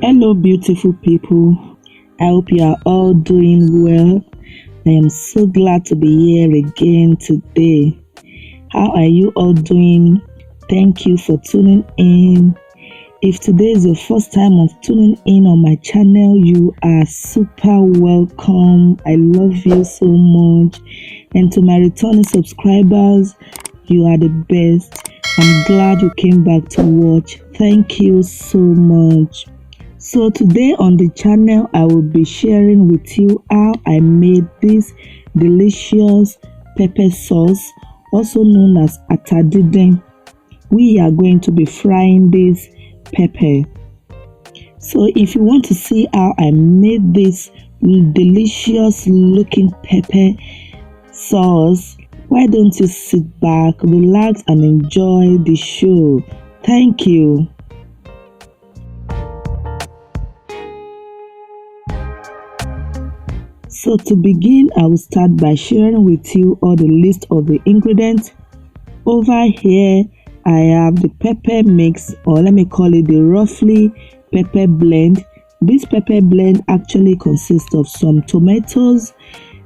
Hello, beautiful people. I hope you are all doing well. I am so glad to be here again today. How are you all doing? Thank you for tuning in. If today is your first time of tuning in on my channel, you are super welcome. I love you so much. And to my returning subscribers, you are the best. I'm glad you came back to watch. Thank you so much. So today on the channel, I will be sharing with you how I made this delicious pepper sauce, also known as a.k.a. We are going to be frying this pepper. So if you want to see how I made this delicious looking pepper sauce, why don't you sit back, relax and enjoy the show. Thank you. So to begin, I will start by sharing with you all the list of the ingredients. Over here, I have the pepper mix, or let me call it the roughly pepper blend. This pepper blend actually consists of some tomatoes,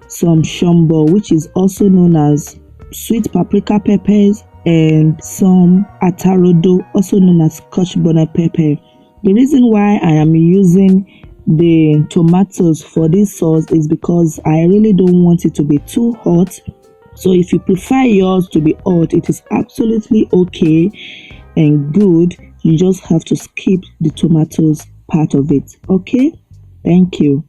some shombo, which is also known as sweet paprika peppers, and some atarodo, also known as scotch bonnet pepper. The reason why I am using the tomatoes for this sauce is because I really don't want it to be too hot. So if you prefer yours to be hot, it is absolutely okay and good. You just have to skip the tomatoes part of it. Okay, thank you.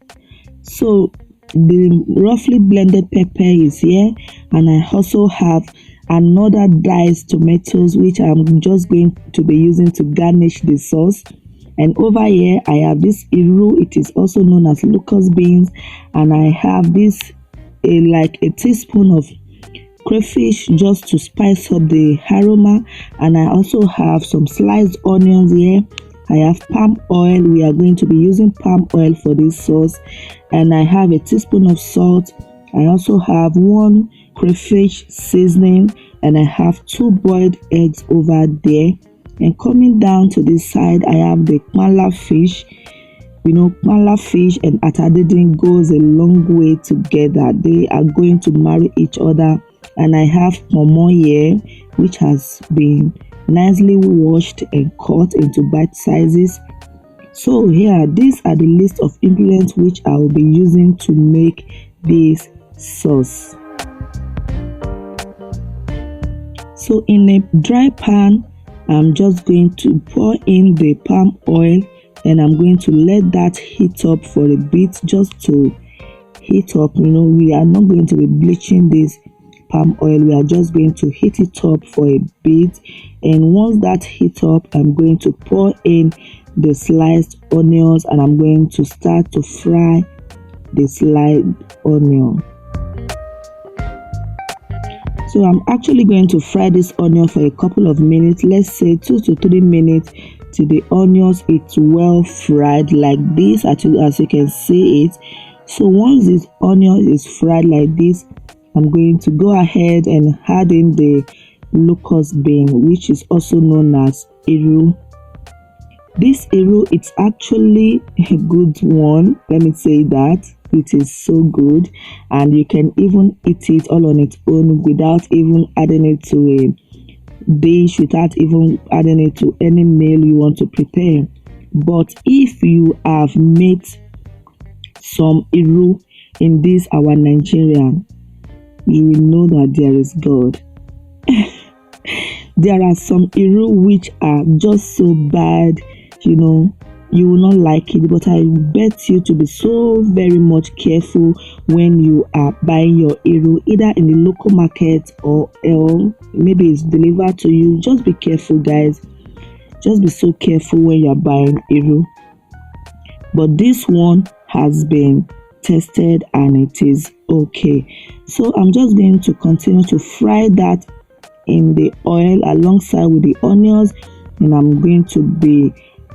So the roughly blended pepper is here, and I also have another diced tomatoes which I'm just going to be using to garnish the sauce. And over here I have this iru, it is also known as locust beans, and I have this like a teaspoon of crayfish just to spice up the aroma, and I also have some sliced onions here. I have palm oil. We are going to be using palm oil for this sauce, and I have a teaspoon of salt. I also have 1 crayfish seasoning, and I have 2 boiled eggs over there. And coming down to this side, I have the panla fish. You know, panla fish and a.k.a. goes a long way together. They are going to marry each other. And I have ponmo here, which has been nicely washed and cut into bite sizes. So here, these are the list of ingredients which I will be using to make this sauce. So in a dry pan, I'm just going to pour in the palm oil, and I'm going to let that heat up for a bit, just to heat up. You know, we are not going to be bleaching this palm oil, we are just going to heat it up for a bit. And once that heat up, I'm going to pour in the sliced onions, and I'm going to start to fry the sliced onion. So I'm actually going to fry this onion for a couple of minutes, let's say 2 to 3 minutes, till the onions it's well fried like this, as you can see it. So once this onion is fried like this, I'm going to go ahead and add in the locust bean, which is also known as iru. This iru, it's actually a good one, let me say that. It is so good, and you can even eat it all on its own without even adding it to a dish, without even adding it to any meal you want to prepare. But if you have made some iru in this our Nigeria, you will know that there is God. There are some iru which are just so bad, you know, you will not like it. But I bet you to be so very much careful when you are buying your iru, either in the local market or maybe it's delivered to you. Just be careful, guys. Just be so careful when you are buying iru. But this one has been tested and it is okay. So I'm just going to continue to fry that in the oil alongside with the onions, and I'm going to be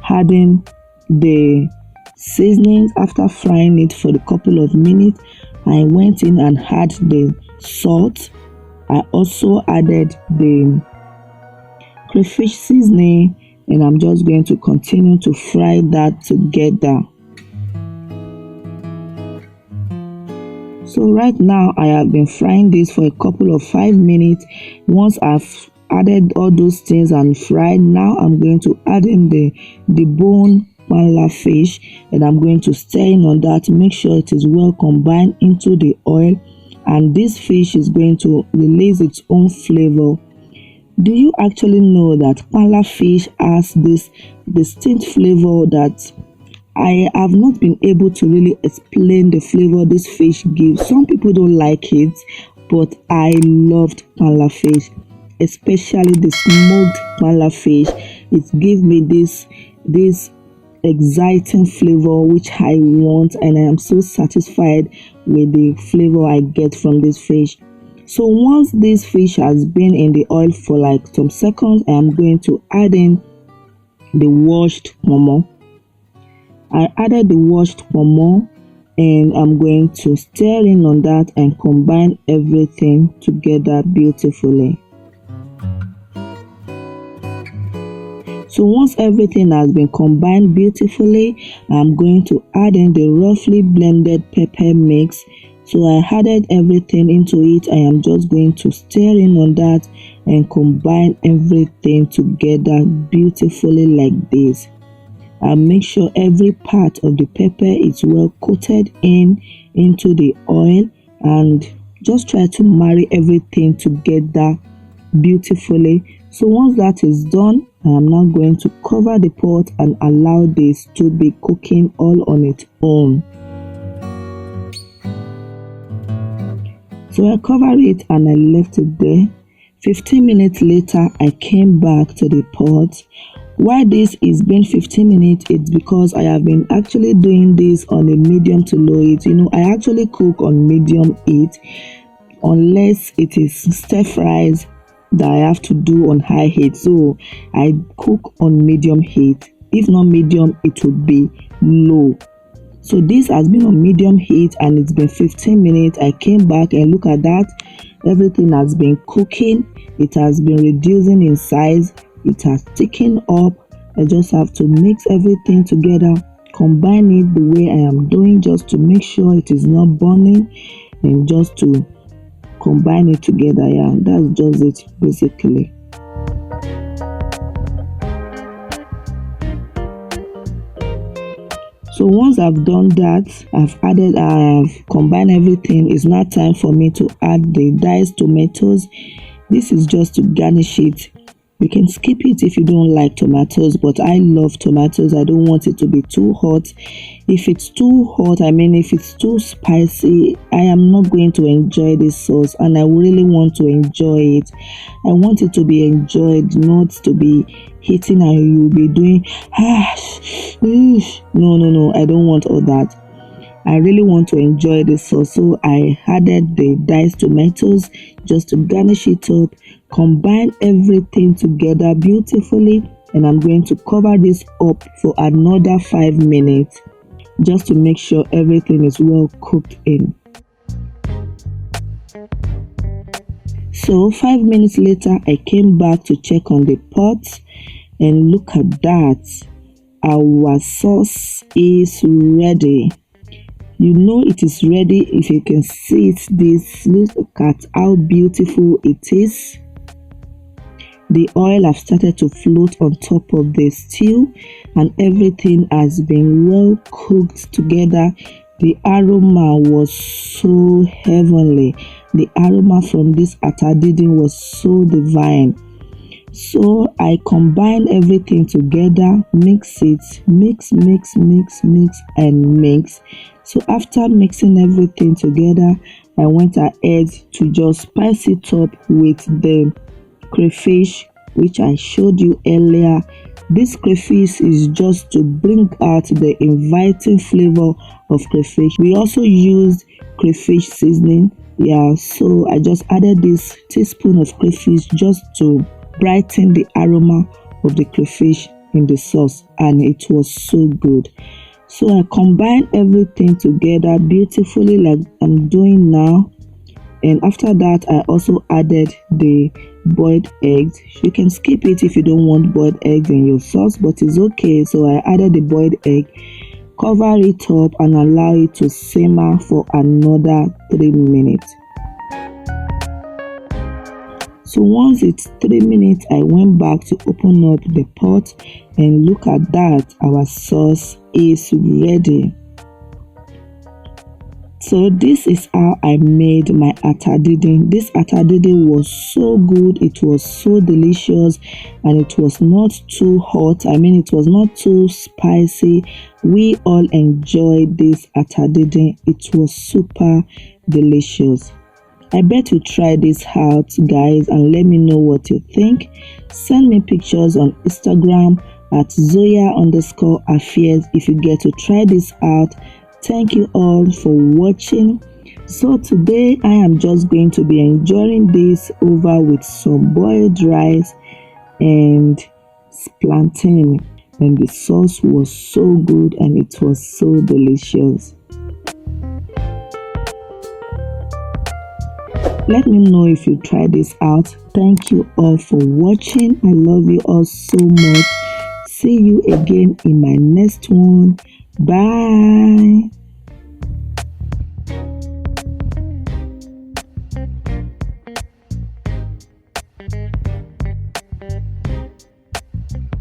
adding the seasonings. After frying it for a couple of minutes, I went in and had the salt. I also added the crayfish seasoning, and I'm just going to continue to fry that together. So right now I have been frying this for a couple of 5 minutes. Once I've added all those things and fried, now I'm going to add in the bone panla fish, and I'm going to stir in on that, make sure it is well combined into the oil, and this fish is going to release its own flavor. Do you actually know that panla fish has this distinct flavor that I have not been able to really explain the flavor this fish gives? Some people don't like it, but I loved panla fish, especially the smoked panla fish. It gives me this exciting flavor which I want, and I am so satisfied with the flavor I get from this fish. So once this fish has been in the oil for like some seconds, I am going to add in the washed ponmo. I added the washed ponmo, and I'm going to stir in on that and combine everything together beautifully. So once everything has been combined beautifully, I'm going to add in the roughly blended pepper mix. So I added everything into it. I am just going to stir in on that and combine everything together beautifully like this. And make sure every part of the pepper is well coated into the oil, and just try to marry everything together beautifully. So once that is done, I am now going to cover the pot and allow this to be cooking all on its own. So I covered it and I left it there. 15 minutes later, I came back to the pot. Why this is been 15 minutes, it's because I have been actually doing this on a medium to low heat. I actually cook on medium heat unless it is stir fries that I have to do on high heat. So I cook on medium heat. If not medium, it would be low. So this has been on medium heat and it's been 15 minutes. I came back and look at that. Everything has been cooking. It has been reducing in size. It has thickened up. I just have to mix everything together, combine it the way I am doing, just to make sure it is not burning, and just to combine it together. Yeah, that's just it basically. So once I've done that, I've combined everything. It's now time for me to add the diced tomatoes. This is just to garnish it. You can skip it if you don't like tomatoes, but I love tomatoes. I don't want it to be too hot. If it's too hot, if it's too spicy, I am not going to enjoy this sauce, and I really want to enjoy it. I want it to be enjoyed, not to be hitting and you'll be doing no, I don't want all that. I really want to enjoy this sauce, so I added the diced tomatoes just to garnish it up, combine everything together beautifully, and I'm going to cover this up for another 5 minutes just to make sure everything is well cooked in. So 5 minutes later, I came back to check on the pot, and look at that. Our sauce is ready. It is ready if you can see it. Look at how beautiful it is. The oil have started to float on top of the stew, and everything has been well cooked together. The aroma was so heavenly. The aroma from this DINDIN was so divine. So I combine everything together, mix it, mix and mix. So after mixing everything together, I went ahead to just spice it up with the crayfish, which I showed you earlier. This crayfish is just to bring out the inviting flavor of crayfish. We also used crayfish seasoning. So I just added this teaspoon of crayfish just to brighten the aroma of the crayfish in the sauce, and it was so good. So I combined everything together beautifully like I'm doing now, and after that I also added the boiled eggs. You can skip it if you don't want boiled eggs in your sauce, but it's okay. So I added the boiled egg, cover it up and allow it to simmer for another 3 minutes. So once it's 3 minutes, I went back to open up the pot, and look at that, our sauce is ready. So this is how I made my atadidin. This atadidin was so good, it was so delicious, and it was not too hot. I mean, it was not too spicy. We all enjoyed this atadidin. It was super delicious. I bet you try this out, guys, and let me know what you think. Send me pictures on Instagram at Zoya_affairs if you get to try this out. Thank you all for watching. So today I am just going to be enjoying this over with some boiled rice and plantain, and the sauce was so good and it was so delicious. Let me know if you try this out. Thank you all for watching. I love you all so much. See you again in my next one. Bye.